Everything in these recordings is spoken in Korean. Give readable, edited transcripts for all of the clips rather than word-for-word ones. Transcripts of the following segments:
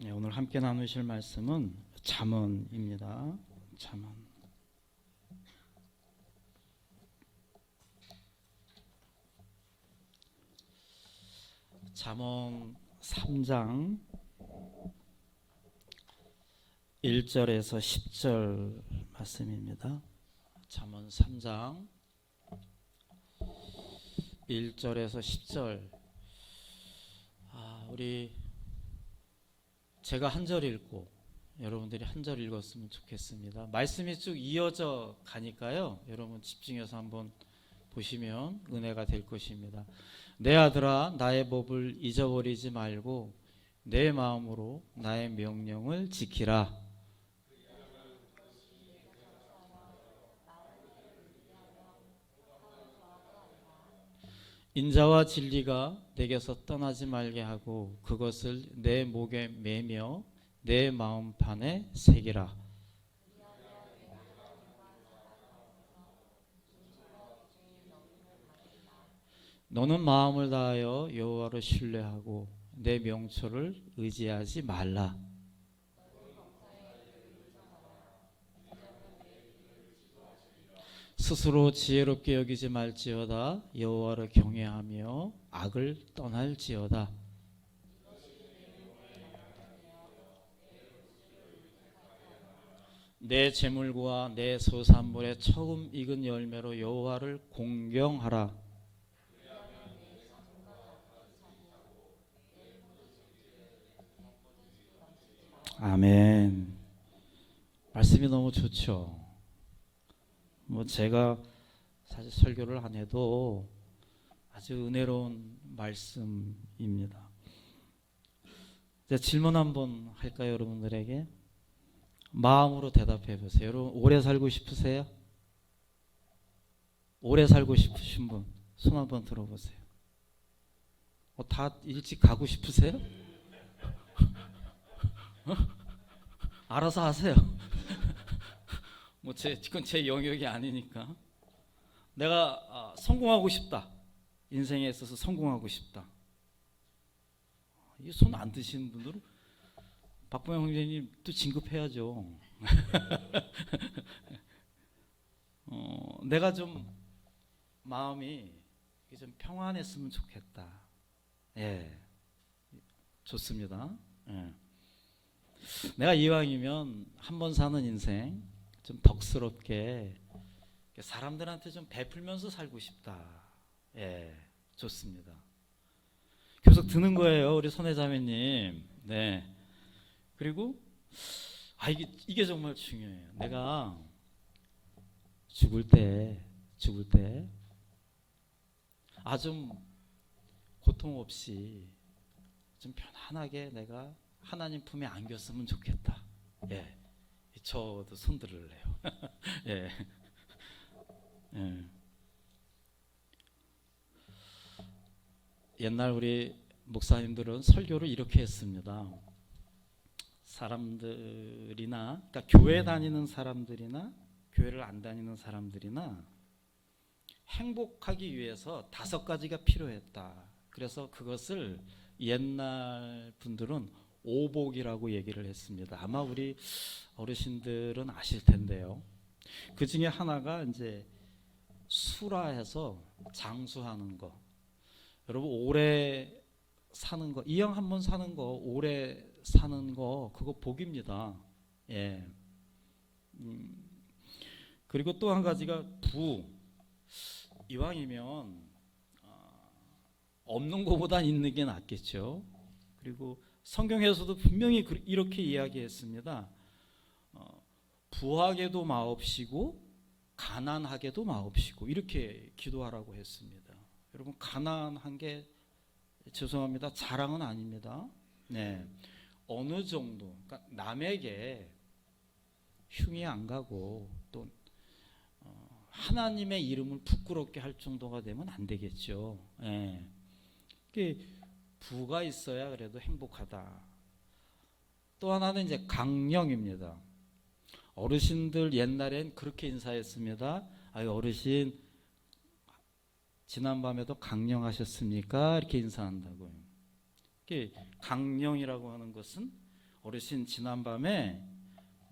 네, 오늘 함께 나누실 말씀은 잠언입니다. 잠언. 잠언 3장 1절에서 10절 말씀입니다. 잠언 3장 1절에서 10절. 우리 제가 한 절 읽고 여러분들이 한 절 읽었으면 좋겠습니다. 말씀이 쭉 이어져 가니까요. 여러분 집중해서 한번 보시면 은혜가 될 것입니다. 내 아들아, 나의 법을 잊어버리지 말고 내 마음으로 나의 명령을 지키라. 인자와 진리가 내게서 떠나지 말게 하고 그것을 내 목에 매며 내 마음판에 새기라. 너는 마음을 다하여 여호와를 신뢰하고 내 명초를 의지하지 말라. 스스로 지혜롭게 여기지 말지어다. 여호와를 경외하며 악을 떠날지어다. 내 재물과 내 소산물의 처음 익은 열매로 여호와를 공경하라. 아멘. 말씀이 너무 좋죠. 제가 사실 설교를 안 해도 아주 은혜로운 말씀입니다. 이제 질문 한번 할까요, 여러분들에게? 마음으로 대답해 보세요. 여러분, 오래 살고 싶으세요? 오래 살고 싶으신 분, 손 한번 들어보세요. 다 일찍 가고 싶으세요? 알아서 하세요. 그건 제 영역이 아니니까. 내가 성공하고 싶다. 인생에 있어서 성공하고 싶다. 이 손 안 드시는 분들은 박보영 형제님 또 진급해야죠. 내가 좀 마음이 좀 평안했으면 좋겠다. 예, 좋습니다. 예. 내가 이왕이면 한 번 사는 인생 좀 덕스럽게 사람들한테 좀 베풀면서 살고 싶다. 예, 좋습니다. 계속 드는 거예요, 우리 손혜자매님. 네. 그리고 이게 정말 중요해요. 내가 죽을 때 좀 고통 없이 좀 편안하게 내가 하나님 품에 안겼으면 좋겠다. 예, 저도 손 들을래요. 예. 예. 옛날 우리 목사님들은 설교를 이렇게 했습니다. 사람들이나, 그러니까 교회 다니는 사람들이나 교회를 안 다니는 사람들이나 행복하기 위해서 5가지가 필요했다. 그래서 그것을 옛날 분들은 오복이라고 얘기를 했습니다. 아마 우리 어르신들은 아실 텐데요. 그 중에 하나가 이제 수라해서 장수하는 거. 여러분, 오래 사는 거, 이왕 한번 사는 거, 오래 사는 거, 그거 복입니다. 예. 그리고 또 한 가지가 부. 이왕이면 없는 것보다 있는 게 낫겠죠. 그리고 성경에서도 분명히 이렇게 이야기했습니다. 부하게도 마옵시고 가난하게도 마옵시고 이렇게 기도하라고 했습니다. 여러분, 가난한 게 죄송합니다, 자랑은 아닙니다. 네, 어느 정도, 그러니까 남에게 흉이 안 가고 또 하나님의 이름을 부끄럽게 할 정도가 되면 안 되겠죠. 네. 부가 있어야 그래도 행복하다. 또 하나는 이제 강령입니다. 어르신들 옛날엔 그렇게 인사했습니다. 어르신 지난밤에도 강령하셨습니까? 이렇게 인사한다고요. 강령이라고 하는 것은 어르신 지난밤에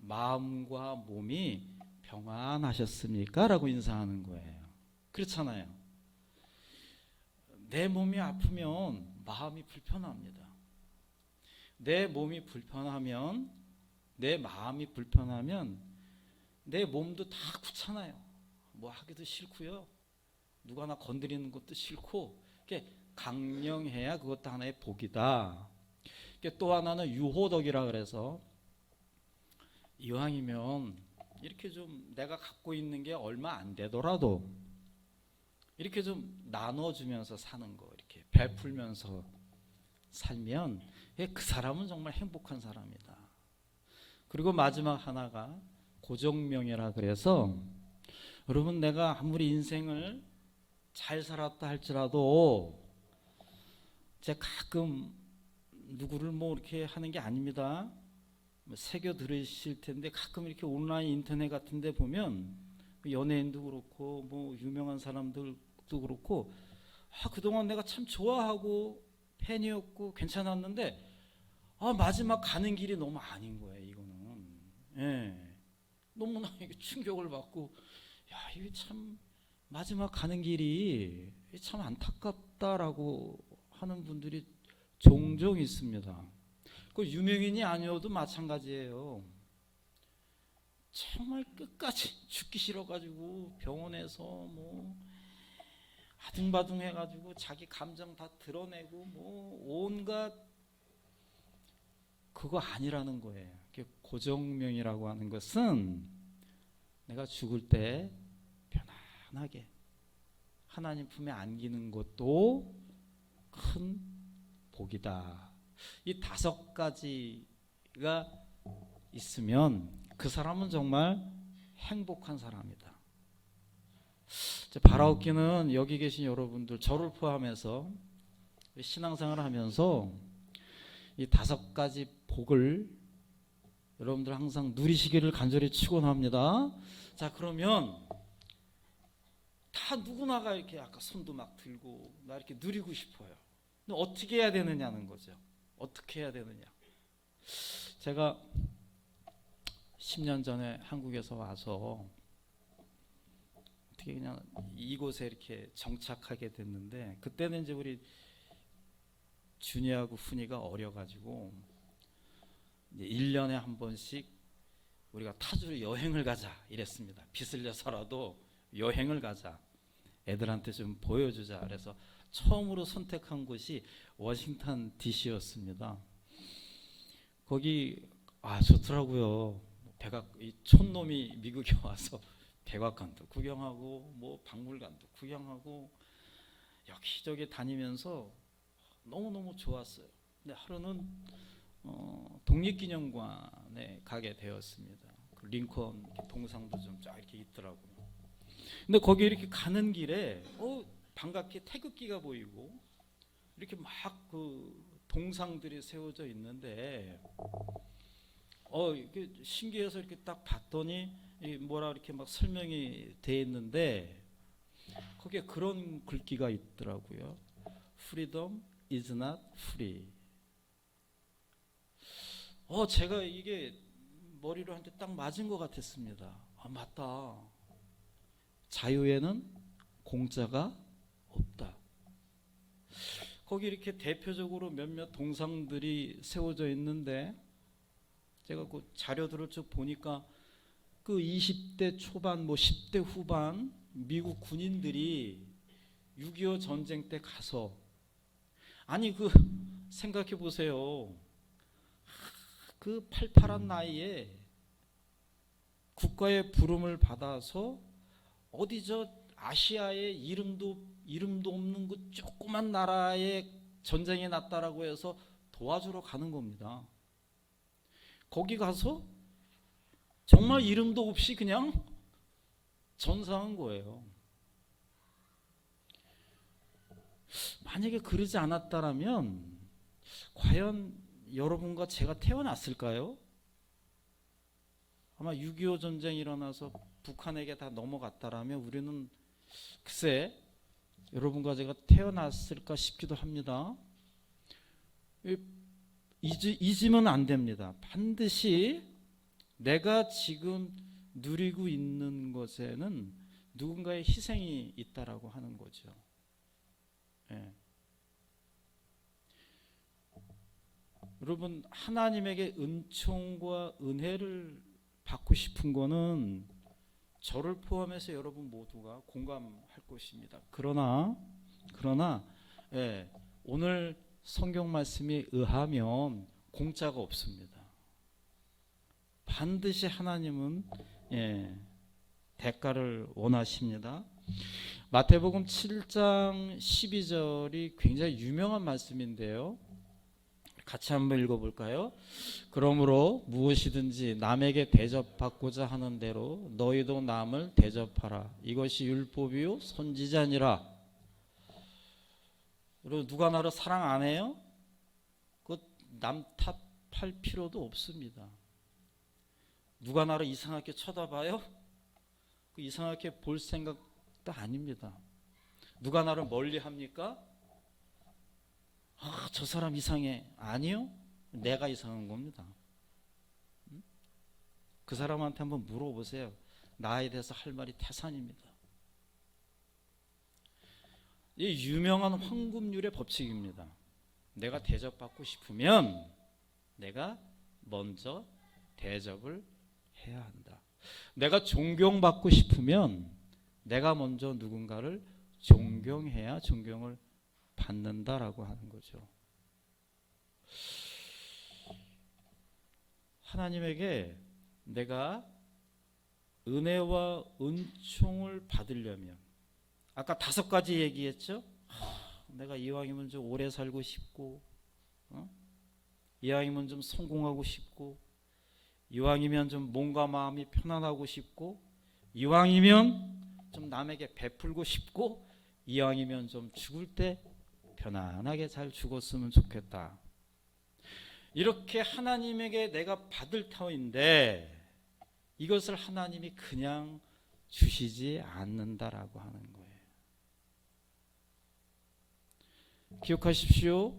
마음과 몸이 평안하셨습니까? 라고 인사하는 거예요. 그렇잖아요. 내 몸이 아프면 마음이 불편합니다. 내 몸이 불편하면, 내 마음이 불편하면 내 몸도 다 귀찮아요. 뭐 하기도 싫고요. 누가 나 건드리는 것도 싫고, 강령해야 그것도 하나의 복이다. 또 하나는 유호덕이라 그래서, 이왕이면 이렇게 좀 내가 갖고 있는 게 얼마 안 되더라도 이렇게 좀 나눠주면서 사는 거, 이렇게 베풀면서 살면 그 사람은 정말 행복한 사람이다. 그리고 마지막 하나가 고정명이라 그래서, 여러분 내가 아무리 인생을 잘 살았다 할지라도 제가 가끔 누구를 뭐 이렇게 하는 게 아닙니다. 새겨 들으실 텐데 가끔 이렇게 온라인 인터넷 같은 데 보면 연예인도 그렇고 뭐 유명한 사람들도 그렇고, 그동안 내가 참 좋아하고 팬이었고 괜찮았는데 마지막 가는 길이 너무 아닌 거예요. 이거는 너무나 충격을 받고, 이게 참 마지막 가는 길이 참 안타깝다라고 하는 분들이 종종 있습니다. 그 유명인이 아니어도 마찬가지예요. 정말 끝까지 죽기 싫어가지고 병원에서 뭐 아등바등 해가지고 자기 감정 다 드러내고 뭐 온갖, 그거 아니라는 거예요. 고정명이라고 하는 것은 내가 죽을 때 편안하게 하나님 품에 안기는 것도 큰 복이다. 이 5가지가 있으면 그 사람은 정말 행복한 사람이다. 바라옵기는 여기 계신 여러분들, 저를 포함해서 신앙생활을 하면서 이 5가지 복을 여러분들 항상 누리시기를 간절히 축원합니다. 자, 그러면 다 누구나가 이렇게 아까 손도 막 들고 나 이렇게 누리고 싶어요. 근데 어떻게 해야 되느냐는 거죠. 어떻게 해야 되느냐. 제가 10년 전에 한국에서 와서 어떻게 그냥 이곳에 이렇게 정착하게 됐는데, 그때는 이제 우리 준이하고 훈이가 어려가지고 이제 1년에 한 번씩 우리가 타주로 여행을 가자 이랬습니다. 빚을 내서라도 여행을 가자. 애들한테 좀 보여주자. 그래서 처음으로 선택한 곳이 워싱턴 DC였습니다. 거기 좋더라고요. 이 촌놈이 미국에 와서 백악관도 구경하고 뭐 박물관도 구경하고 여기저기 다니면서 너무너무 좋았어요. 근데 하루는 독립기념관에 가게 되었습니다. 그 링컨 동상도 좀 쫙 이렇게 있더라고요. 근데 거기 이렇게 가는 길에 반갑게 태극기가 보이고 이렇게 막 그 동상들이 세워져 있는데 이렇게 신기해서 이렇게 딱 봤더니 뭐라 이렇게 막 설명이 돼 있는데 거기에 그런 글귀가 있더라고요. Freedom is not free. 제가 이게 머리로 한테 딱 맞은 것 같았습니다. 맞다. 자유에는 공짜가 없다. 거기 이렇게 대표적으로 몇몇 동상들이 세워져 있는데, 제가 그 자료들을 쭉 보니까 그 20대 초반, 뭐 10대 후반 미국 군인들이 6.25 전쟁 때 가서, 아니 그 생각해 보세요. 그 팔팔한 나이에 국가의 부름을 받아서 어디 저 아시아의 이름도 없는 그 조그만 나라에 전쟁이 났다라고 해서 도와주러 가는 겁니다. 거기 가서 정말 이름도 없이 그냥 전사한 거예요. 만약에 그러지 않았다라면 과연 여러분과 제가 태어났을까요? 아마 6.25 전쟁이 일어나서 북한에게 다 넘어갔다라면 우리는 글쎄 여러분과 제가 태어났을까 싶기도 합니다. 잊으면 안 됩니다. 반드시 내가 지금 누리고 있는 것에는 누군가의 희생이 있다라고 하는 거죠. 예. 여러분, 하나님에게 은총과 은혜를 받고 싶은 거는 저를 포함해서 여러분 모두가 공감할 것입니다. 그러나 예, 오늘 성경 말씀에 의하면 공짜가 없습니다. 반드시 하나님은 대가를 원하십니다. 마태복음 7장 12절이 굉장히 유명한 말씀인데요. 같이 한번 읽어볼까요? 그러므로 무엇이든지 남에게 대접받고자 하는 대로 너희도 남을 대접하라. 이것이 율법이요 선지자니라. 여러분, 누가 나를 사랑 안 해요? 그 남 탓할 필요도 없습니다. 누가 나를 이상하게 쳐다봐요? 그 이상하게 볼 생각도 아닙니다. 누가 나를 멀리 합니까? 저 사람 이상해. 아니요. 내가 이상한 겁니다. 그 사람한테 한번 물어보세요. 나에 대해서 할 말이 태산입니다. 이 유명한 황금률의 법칙입니다. 내가 대접받고 싶으면 내가 먼저 대접을 해야 한다. 내가 존경받고 싶으면 내가 먼저 누군가를 존경해야 존경을 받는다라고 하는 거죠. 하나님에게 내가 은혜와 은총을 받으려면 아까 5가지 얘기했죠. 내가 이왕이면 좀 오래 살고 싶고, 이왕이면 좀 성공하고 싶고, 이왕이면 좀 몸과 마음이 편안하고 싶고, 이왕이면 좀 남에게 베풀고 싶고, 이왕이면 좀 죽을 때 편안하게 잘 죽었으면 좋겠다. 이렇게 하나님에게 내가 받을 터인데 이것을 하나님이 그냥 주시지 않는다라고 하는 거예요. 기억하십시오.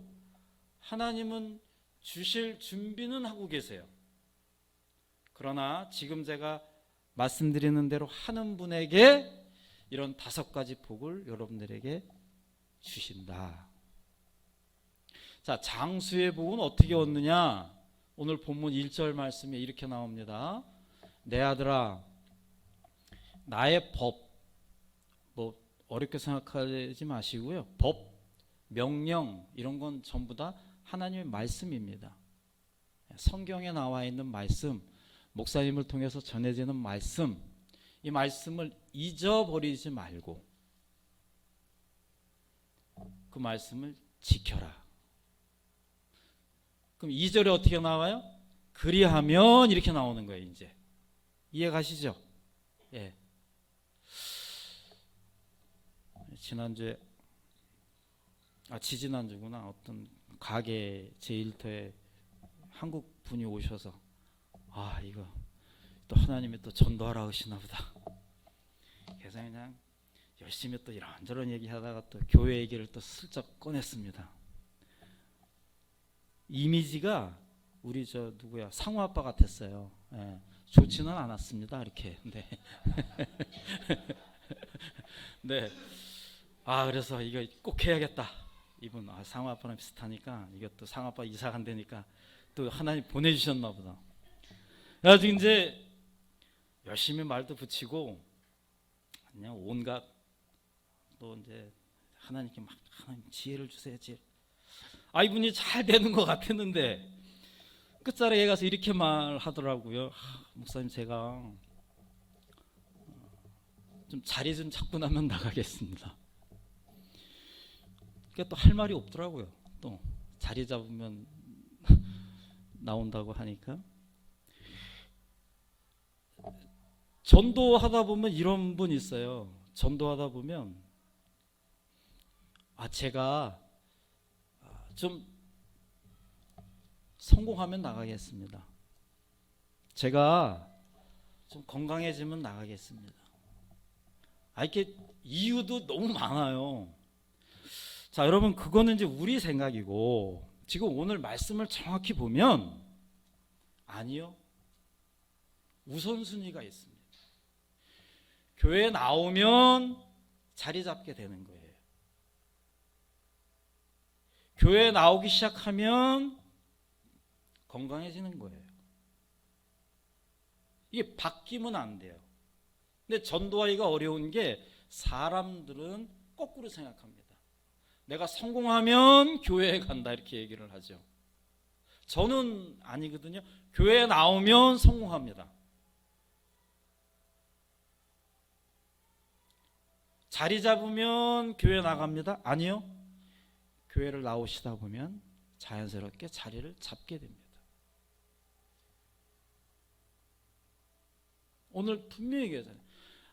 하나님은 주실 준비는 하고 계세요. 그러나 지금 제가 말씀드리는 대로 하는 분에게 이런 5가지 복을 여러분들에게 주신다. 자, 장수의 복은 어떻게 얻느냐? 오늘 본문 1절 말씀에 이렇게 나옵니다. 내 아들아, 나의 법, 뭐 어렵게 생각하지 마시고요. 법, 명령 이런 건 전부 다 하나님의 말씀입니다. 성경에 나와 있는 말씀, 목사님을 통해서 전해지는 말씀, 이 말씀을 잊어버리지 말고 그 말씀을 지켜라. 그럼 2절에 어떻게 나와요? 그리하면 이렇게 나오는 거예요. 이제 이해 가시죠? 예. 지난주에 지지난주구나. 어떤 가게 제1터에 한국 분이 오셔서 이거 또 하나님이 또 전도하라 하시나 보다. 그래서 그냥 열심히 또 이런저런 얘기하다가 또 교회 얘기를 또 슬쩍 꺼냈습니다. 이미지가 우리 상우 아빠 같았어요. 예, 좋지는 않았습니다. 이렇게. 네. 네. 그래서 이거 꼭 해야겠다. 이분 상우 아빠랑 비슷하니까 이것도 상우 아빠 이사 간다니까 또 하나님 보내주셨나 보다. 그래가지고 이제 열심히 말도 붙이고 그냥 온갖 또 이제 하나님께 막 하나님 지혜를 주세요. 지혜. 이분이 잘 되는 것 같았는데 끝자락에 가서 이렇게 말하더라고요. 목사님, 제가 좀 자리 좀 잡고 나면 나가겠습니다. 그러니까 또 할 말이 없더라고요. 또 자리 잡으면 나온다고 하니까. 전도하다 보면 이런 분 있어요. 전도하다 보면 제가 좀 성공하면 나가겠습니다. 제가 좀 건강해지면 나가겠습니다. 이렇게 이유도 너무 많아요. 자, 여러분, 그거는 이제 우리 생각이고 지금 오늘 말씀을 정확히 보면 아니요. 우선순위가 있습니다. 교회에 나오면 자리 잡게 되는 거예요. 교회에 나오기 시작하면 건강해지는 거예요. 이게 바뀌면 안 돼요. 근데 전도하기가 어려운 게 사람들은 거꾸로 생각합니다. 내가 성공하면 교회에 간다 이렇게 얘기를 하죠. 저는 아니거든요. 교회에 나오면 성공합니다. 자리 잡으면 교회 나갑니다. 아니요. 교회를 나오시다 보면 자연스럽게 자리를 잡게 됩니다. 오늘 분명히 얘기하잖아요.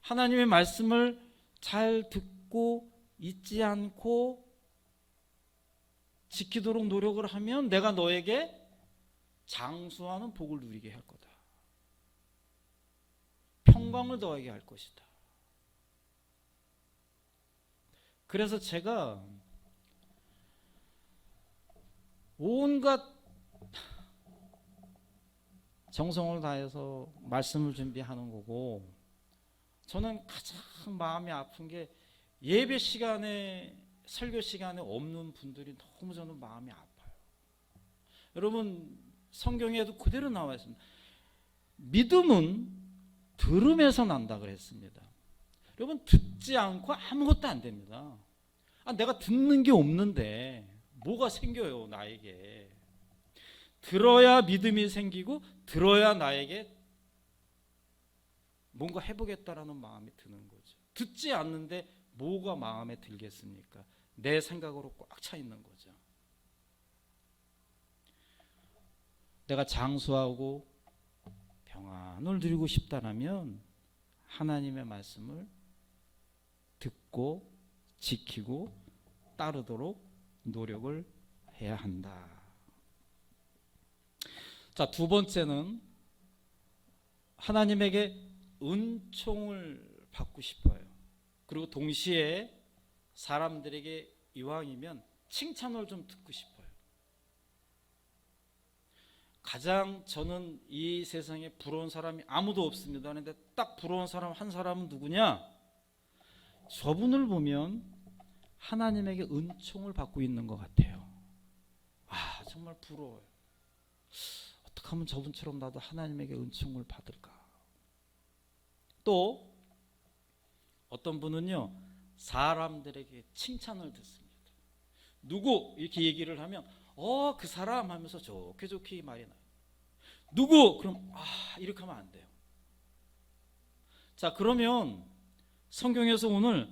하나님의 말씀을 잘 듣고 잊지 않고 지키도록 노력을 하면 내가 너에게 장수하는 복을 누리게 할 거다. 평강을 더하게 할 것이다. 그래서 제가 온갖 정성을 다해서 말씀을 준비하는 거고, 저는 가장 마음이 아픈 게 예배 시간에 설교 시간에 없는 분들이 너무 저는 마음이 아파요. 여러분 성경에도 그대로 나와 있습니다. 믿음은 들음에서 난다 그랬습니다. 여러분 듣지 않고 아무것도 안 됩니다. 내가 듣는 게 없는데 뭐가 생겨요 나에게. 들어야 믿음이 생기고 들어야 나에게 뭔가 해보겠다라는 마음이 드는 거죠. 듣지 않는데 뭐가 마음에 들겠습니까? 내 생각으로 꽉 차 있는 거죠. 내가 장수하고 평안을 누리고 싶다면 하나님의 말씀을 듣고 지키고 따르도록 노력을 해야 한다. 자, 두 번째는 하나님에게 은총을 받고 싶어요. 그리고 동시에 사람들에게 이왕이면 칭찬을 좀 듣고 싶어요. 가장 저는 이 세상에 부러운 사람이 아무도 없습니다. 그런데 딱 부러운 사람 한 사람은 누구냐? 저분을 보면 하나님에게 은총을 받고 있는 것 같아요. 정말 부러워요. 어떻게 하면 저분처럼 나도 하나님에게 은총을 받을까? 또 어떤 분은요, 사람들에게 칭찬을 듣습니다. 누구 이렇게 얘기를 하면 그 사람 하면서 좋게 좋게 말이 나요. 누구? 그럼 이렇게 하면 안 돼요. 자, 그러면 성경에서 오늘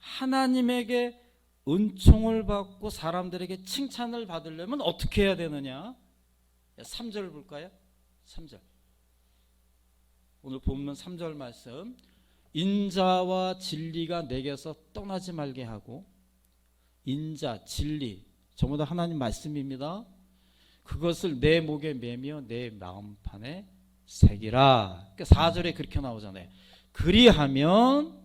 하나님에게 은총을 받고 사람들에게 칭찬을 받으려면 어떻게 해야 되느냐? 3절 볼까요? 3절. 오늘 본문 3절 말씀. 인자와 진리가 내게서 떠나지 말게 하고, 인자, 진리, 전부 다 하나님 말씀입니다. 그것을 내 목에 매며 내 마음판에 새기라. 4절에 그렇게 나오잖아요. 그리하면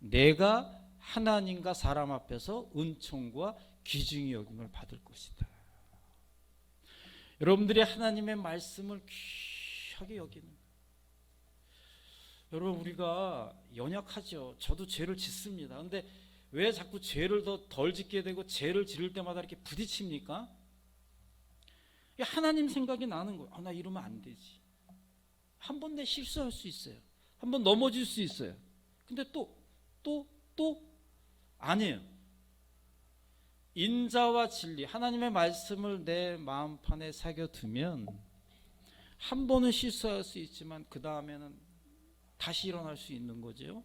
내가 하나님과 사람 앞에서 은총과 귀중히 여김을 받을 것이다. 여러분들이 하나님의 말씀을 귀하게 여기는, 여러분 우리가 연약하죠. 저도 죄를 짓습니다. 그런데 왜 자꾸 죄를 더 덜 짓게 되고 죄를 지을 때마다 이렇게 부딪힙니까? 하나님 생각이 나는 거예요. 나 이러면 안 되지. 한 번 내 실수할 수 있어요. 한 번 넘어질 수 있어요. 근데 또 아니에요. 인자와 진리, 하나님의 말씀을 내 마음판에 새겨두면 한 번은 실수할 수 있지만 그 다음에는 다시 일어날 수 있는 거죠.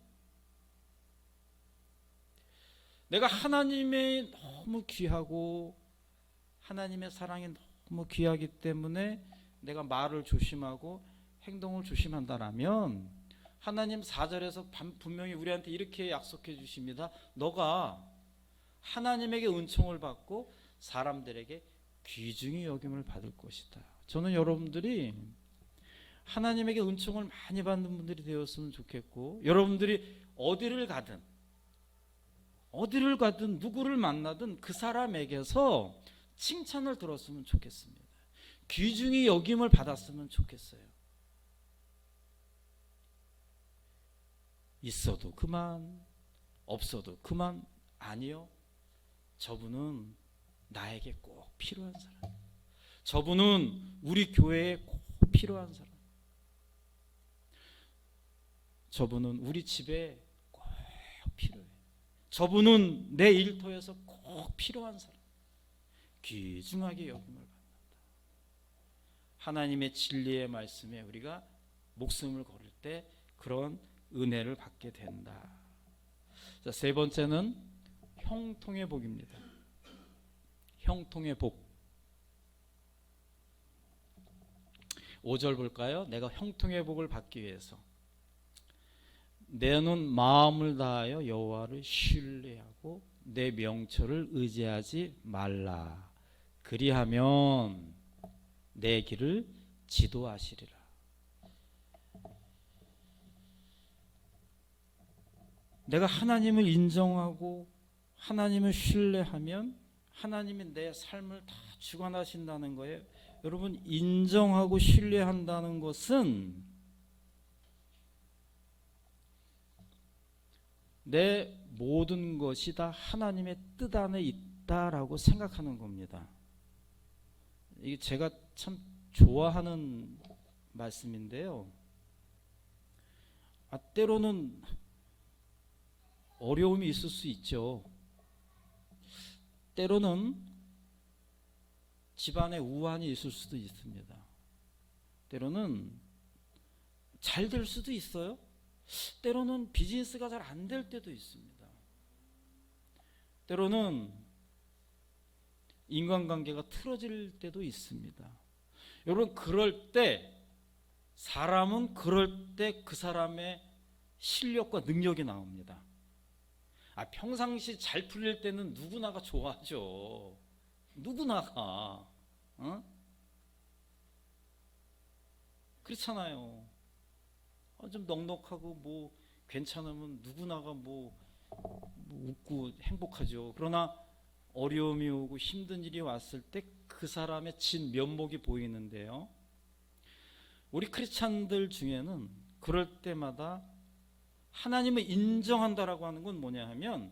내가 하나님의 너무 귀하고 하나님의 사랑이 너무 귀하기 때문에 내가 말을 조심하고 행동을 조심한다라면 하나님 4절에서 분명히 우리한테 이렇게 약속해 주십니다. 너가 하나님에게 은총을 받고 사람들에게 귀중히 여김을 받을 것이다. 저는 여러분들이 하나님에게 은총을 많이 받는 분들이 되었으면 좋겠고, 여러분들이 어디를 가든 누구를 만나든 그 사람에게서 칭찬을 들었으면 좋겠습니다. 귀중히 여김을 받았으면 좋겠어요. 있어도 그만, 없어도 그만. 아니요. 저분은 나에게 꼭 필요한 사람. 저분은 우리 교회에 꼭 필요한 사람. 저분은 우리 집에 꼭 필요해. 저분은 내 일터에서 꼭 필요한 사람. 귀중하게 여김을 받는다. 하나님의 진리의 말씀에 우리가 목숨을 걸을 때 그런 은혜를 받게 된다. 자, 세 번째는 형통의 복입니다. 형통의 복. 5절 볼까요? 내가 형통의 복을 받기 위해서 너는 마음을 다하여 여호와를 신뢰하고 내 명철을 의지하지 말라. 그리하면 내 길을 지도하시리라. 내가 하나님을 인정하고 하나님을 신뢰하면 하나님이 내 삶을 다 주관하신다는 거예요. 여러분, 인정하고 신뢰한다는 것은 내 모든 것이 다 하나님의 뜻 안에 있다라고 생각하는 겁니다. 이게 제가 참 좋아하는 말씀인데요. 때로는 어려움이 있을 수 있죠. 때로는 집안에 우환이 있을 수도 있습니다. 때로는 잘 될 수도 있어요. 때로는 비즈니스가 잘 안 될 때도 있습니다. 때로는 인간관계가 틀어질 때도 있습니다. 여러분, 그럴 때 사람은 그럴 때 그 사람의 실력과 능력이 나옵니다. 평상시 잘 풀릴 때는 누구나가 좋아하죠. 누구나가. 그렇잖아요. 좀 넉넉하고 뭐 괜찮으면 누구나가 뭐 웃고 행복하죠. 그러나 어려움이 오고 힘든 일이 왔을 때 그 사람의 진 면목이 보이는데요. 우리 크리스찬들 중에는 그럴 때마다 하나님을 인정한다라고 하는 건 뭐냐 하면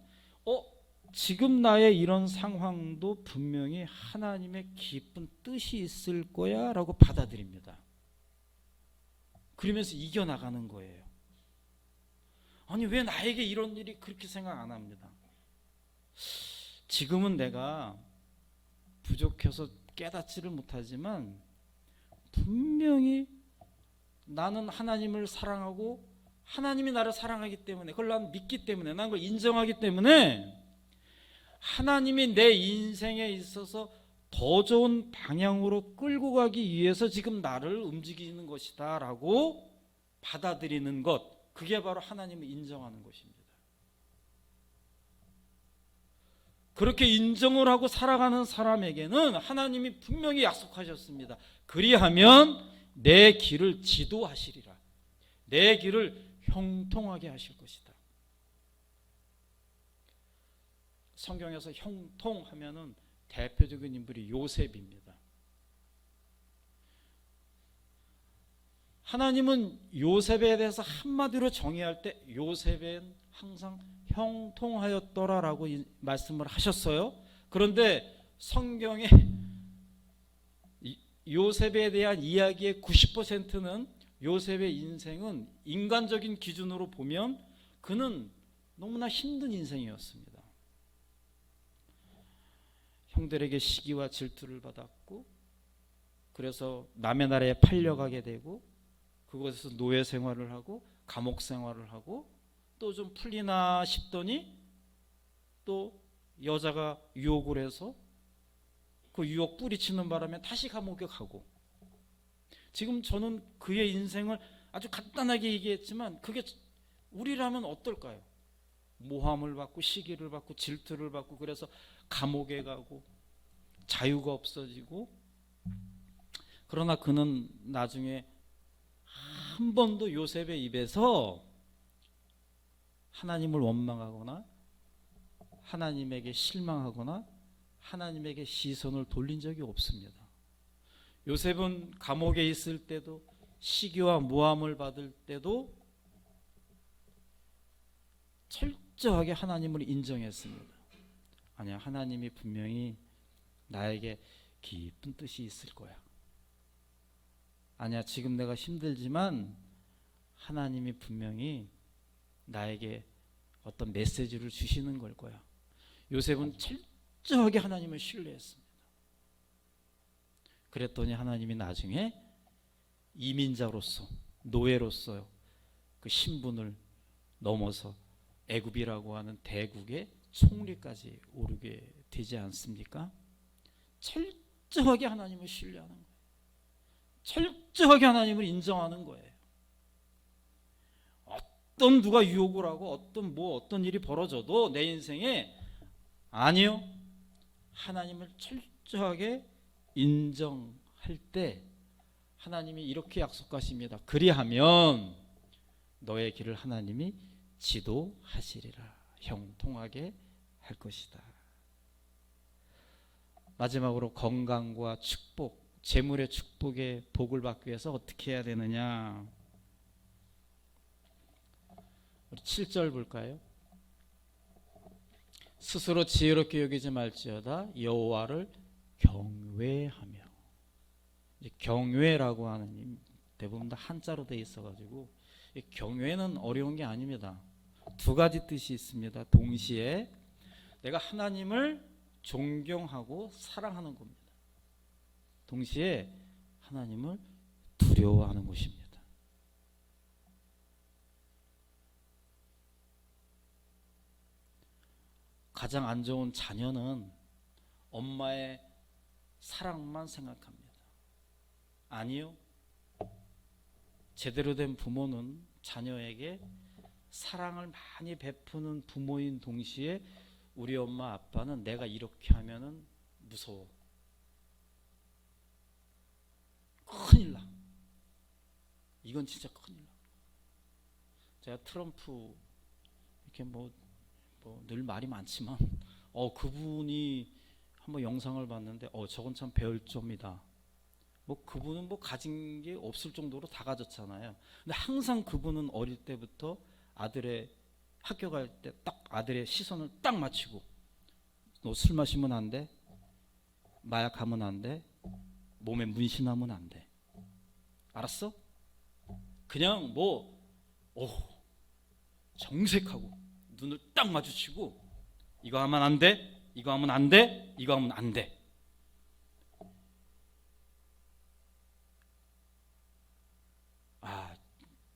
지금 나의 이런 상황도 분명히 하나님의 깊은 뜻이 있을 거야 라고 받아들입니다. 그러면서 이겨나가는 거예요. 아니, 왜 나에게 이런 일이, 그렇게 생각 안 합니다. 지금은 내가 부족해서 깨닫지를 못하지만 분명히 나는 하나님을 사랑하고 하나님이 나를 사랑하기 때문에, 그걸 난 믿기 때문에, 난 그걸 인정하기 때문에 하나님이 내 인생에 있어서 더 좋은 방향으로 끌고 가기 위해서 지금 나를 움직이는 것이다 라고 받아들이는 것, 그게 바로 하나님을 인정하는 것입니다. 그렇게 인정을 하고 살아가는 사람에게는 하나님이 분명히 약속하셨습니다. 그리하면 내 길을 지도하시리라. 내 길을 형통하게 하실 것이다. 성경에서 형통하면은 대표적인 인물이 요셉입니다. 하나님은 요셉에 대해서 한마디로 정의할 때 요셉은 항상 형통하였더라라고 말씀을 하셨어요. 그런데 성경에 요셉에 대한 이야기의 90%는 요셉의 인생은 인간적인 기준으로 보면 그는 너무나 힘든 인생이었습니다. 형들에게 시기와 질투를 받았고, 그래서 남의 나라에 팔려가게 되고, 그곳에서 노예 생활을 하고 감옥 생활을 하고, 또 좀 풀리나 싶더니 또 여자가 유혹을 해서 그 유혹 뿌리치는 바람에 다시 감옥에 가고. 지금 저는 그의 인생을 아주 간단하게 얘기했지만 그게 우리라면 어떨까요? 모함을 받고 시기를 받고 질투를 받고, 그래서 감옥에 가고 자유가 없어지고. 그러나 그는 나중에 한 번도 요셉의 입에서 하나님을 원망하거나 하나님에게 실망하거나 하나님에게 시선을 돌린 적이 없습니다. 요셉은 감옥에 있을 때도 시기와 모함을 받을 때도 철저하게 하나님을 인정했습니다. 아니야, 하나님이 분명히 나에게 깊은 뜻이 있을 거야. 아니야, 지금 내가 힘들지만 하나님이 분명히 나에게 어떤 메시지를 주시는 걸 거야. 요셉은 철저하게 하나님을 신뢰했습니다. 그랬더니 하나님이 나중에 이민자로서, 노예로서 그 신분을 넘어서 애굽이라고 하는 대국의 총리까지 오르게 되지 않습니까? 철저하게 하나님을 신뢰하는 거예요. 철저하게 하나님을 인정하는 거예요. 어떤 누가 유혹을 하고 어떤 일이 벌어져도 내 인생에 아니요, 하나님을 철저하게 인정할 때 하나님이 이렇게 약속하십니다. 그리하면 너의 길을 하나님이 지도하시리라. 형통하게 할 것이다. 마지막으로 건강과 축복, 재물의 축복의 복을 받기 위해서 어떻게 해야 되느냐? 우리 7절 볼까요? 스스로 지혜롭게 여기지 말지어다 여호와를 경외하며. 경외라고 하는 대부분 다 한자로 돼 있어가지고 경외는 어려운 게 아닙니다. 두 가지 뜻이 있습니다. 동시에 내가 하나님을 존경하고 사랑하는 겁니다. 동시에 하나님을 두려워하는 것입니다. 가장 안 좋은 자녀는 엄마의 사랑만 생각합니다. 아니요, 제대로 된 부모는 자녀에게 사랑을 많이 베푸는 부모인 동시에 우리 엄마 아빠는 내가 이렇게 하면은 무서워, 큰일 나, 이건 진짜 큰일 나. 제가 트럼프 이렇게 늘 말이 많지만 그분이 한번 영상을 봤는데 저건 참 배울 점이다. 그분은 가진 게 없을 정도로 다 가졌잖아요. 근데 항상 그분은 어릴 때부터 아들의 학교 갈 때 딱 아들의 시선을 딱 맞추고, 너 술 마시면 안 돼, 마약하면 안 돼, 몸에 문신하면 안 돼, 알았어? 그냥 정색하고 눈을 딱 마주치고 이거 하면 안 돼, 이거 하면 안 돼, 이거 하면 안 돼. 아,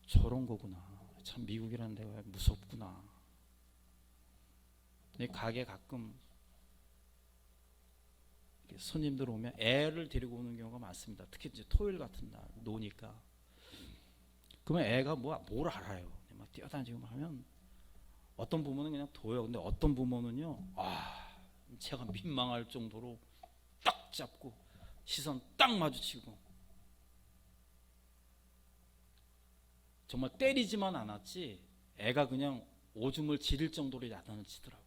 저런 거구나. 참 미국이라는 데가 무섭구나. 가게 가끔 손님들 오면 애를 데리고 오는 경우가 많습니다. 특히 이제 토요일 같은 날 노니까. 그러면 애가 뭘 알아요. 막 뛰어다니고 하면 어떤 부모는 그냥 둬요. 근데 어떤 부모는요, 제가 민망할 정도로 딱 잡고 시선 딱 마주치고 정말 때리지만 않았지 애가 그냥 오줌을 지릴 정도로 야단을 치더라고요.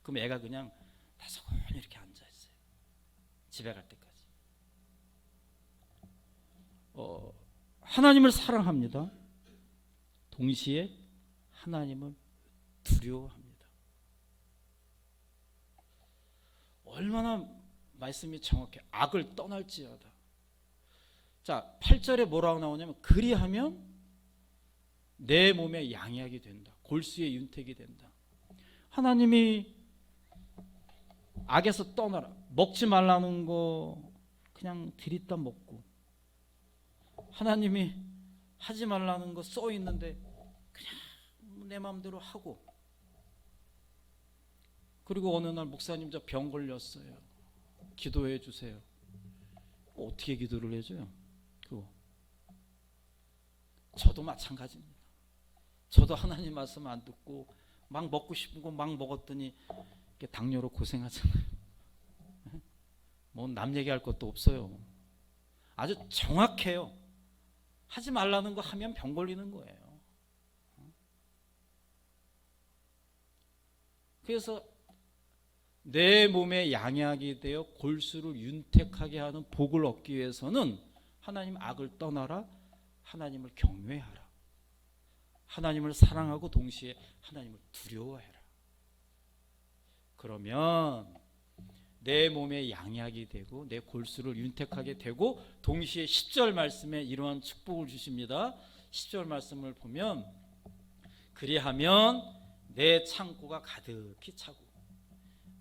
그럼 애가 그냥 다소곳이 이렇게 앉아있어요. 집에 갈 때까지. 하나님을 사랑합니다. 동시에 하나님을 두려워합니다. 얼마나 말씀이 정확해. 악을 떠날지어다. 자, 8절에 뭐라고 나오냐면 그리하면 내 몸에 양약이 된다. 골수의 윤택이 된다. 하나님이 악에서 떠나라, 먹지 말라는 거 그냥 들이다 먹고, 하나님이 하지 말라는 거 써 있는데 그냥 내 마음대로 하고, 그리고 어느 날 목사님 저 병 걸렸어요, 기도해 주세요. 어떻게 기도를 해줘요? 그거 저도 마찬가지입니다. 저도 하나님 말씀 안 듣고 막 먹고 싶은 거 막 먹었더니 당뇨로 고생하잖아요. 남 얘기할 것도 없어요. 아주 정확해요. 하지 말라는 거 하면 병 걸리는 거예요. 그래서 내 몸에 양약이 되어 골수를 윤택하게 하는 복을 얻기 위해서는 하나님 악을 떠나라, 하나님을 경외하라, 하나님을 사랑하고 동시에 하나님을 두려워해라. 그러면 내 몸에 양약이 되고 내 골수를 윤택하게 되고 동시에 10절 말씀에 이러한 축복을 주십니다. 10절 말씀을 보면 그리하면 내 창고가 가득히 차고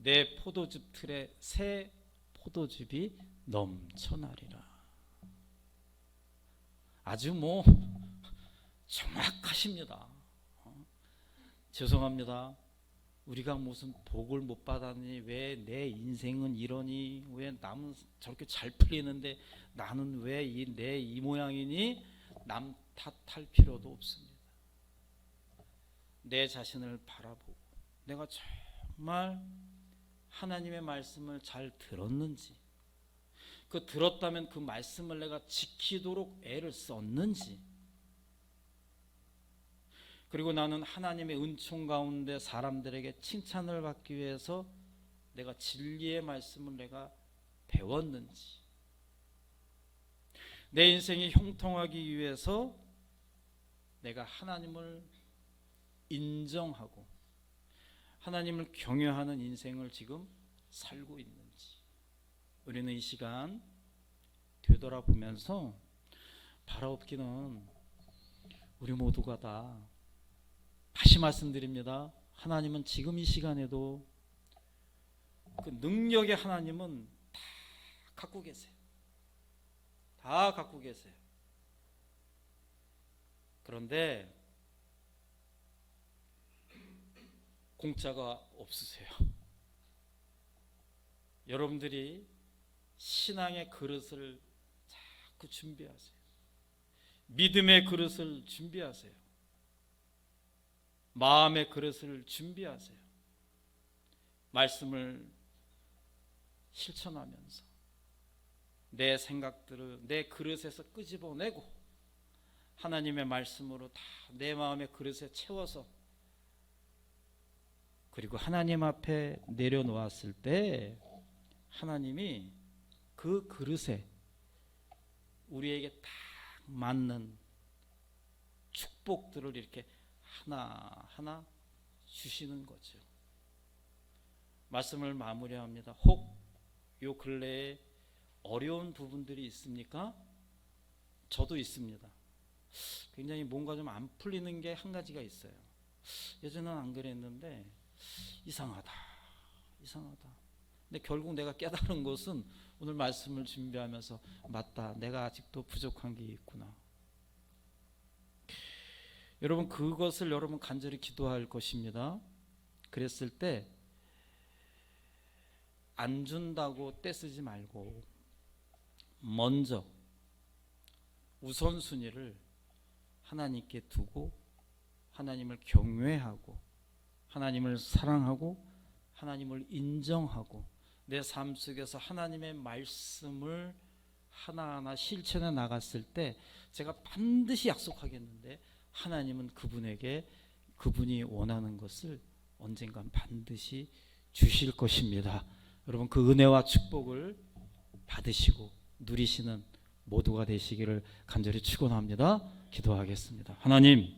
내 포도즙 틀에 새 포도즙이 넘쳐나리라. 아주 정확하십니다. 죄송합니다. 우리가 무슨 복을 못 받았니? 왜 내 인생은 이러니? 왜 남은 저렇게 잘 풀리는데 나는 왜 내 이 모양이니? 남 탓할 필요도 없습니다. 내 자신을 바라보고 내가 정말 하나님의 말씀을 잘 들었는지, 그 들었다면 그 말씀을 내가 지키도록 애를 썼는지, 그리고 나는 하나님의 은총 가운데 사람들에게 칭찬을 받기 위해서 내가 진리의 말씀을 내가 배웠는지, 내 인생이 형통하기 위해서 내가 하나님을 인정하고 하나님을 경외하는 인생을 지금 살고 있는지, 우리는 이 시간 되돌아보면서 바라옵기는 우리 모두가 다시 말씀드립니다. 하나님은 지금 이 시간에도 그 능력의 하나님은 다 갖고 계세요. 다 갖고 계세요. 그런데 공짜가 없으세요. 여러분들이 신앙의 그릇을 자꾸 준비하세요. 믿음의 그릇을 준비하세요. 마음의 그릇을 준비하세요. 말씀을 실천하면서 내 생각들을 내 그릇에서 끄집어내고 하나님의 말씀으로 다 내 마음의 그릇에 채워서 그리고 하나님 앞에 내려놓았을 때 하나님이 그 그릇에 우리에게 딱 맞는 축복들을 이렇게 하나하나 주시는 거죠. 말씀을 마무리합니다. 혹 요 근래에 어려운 부분들이 있습니까? 저도 있습니다. 굉장히 뭔가 좀 안 풀리는 게 한 가지가 있어요. 예전에는 안 그랬는데 이상하다. 근데 결국 내가 깨달은 것은 오늘 말씀을 준비하면서 맞다. 내가 아직도 부족한 게 있구나. 여러분 그것을 여러분 간절히 기도할 것입니다. 그랬을 때 안 준다고 떼쓰지 말고 먼저 우선순위를 하나님께 두고 하나님을 경외하고 하나님을 사랑하고 하나님을 인정하고 내 삶 속에서 하나님의 말씀을 하나하나 실천해 나갔을 때 제가 반드시 약속하겠는데 하나님은 그분에게 그분이 원하는 것을 언젠간 반드시 주실 것입니다. 여러분 그 은혜와 축복을 받으시고 누리시는 모두가 되시기를 간절히 축원합니다. 기도하겠습니다. 하나님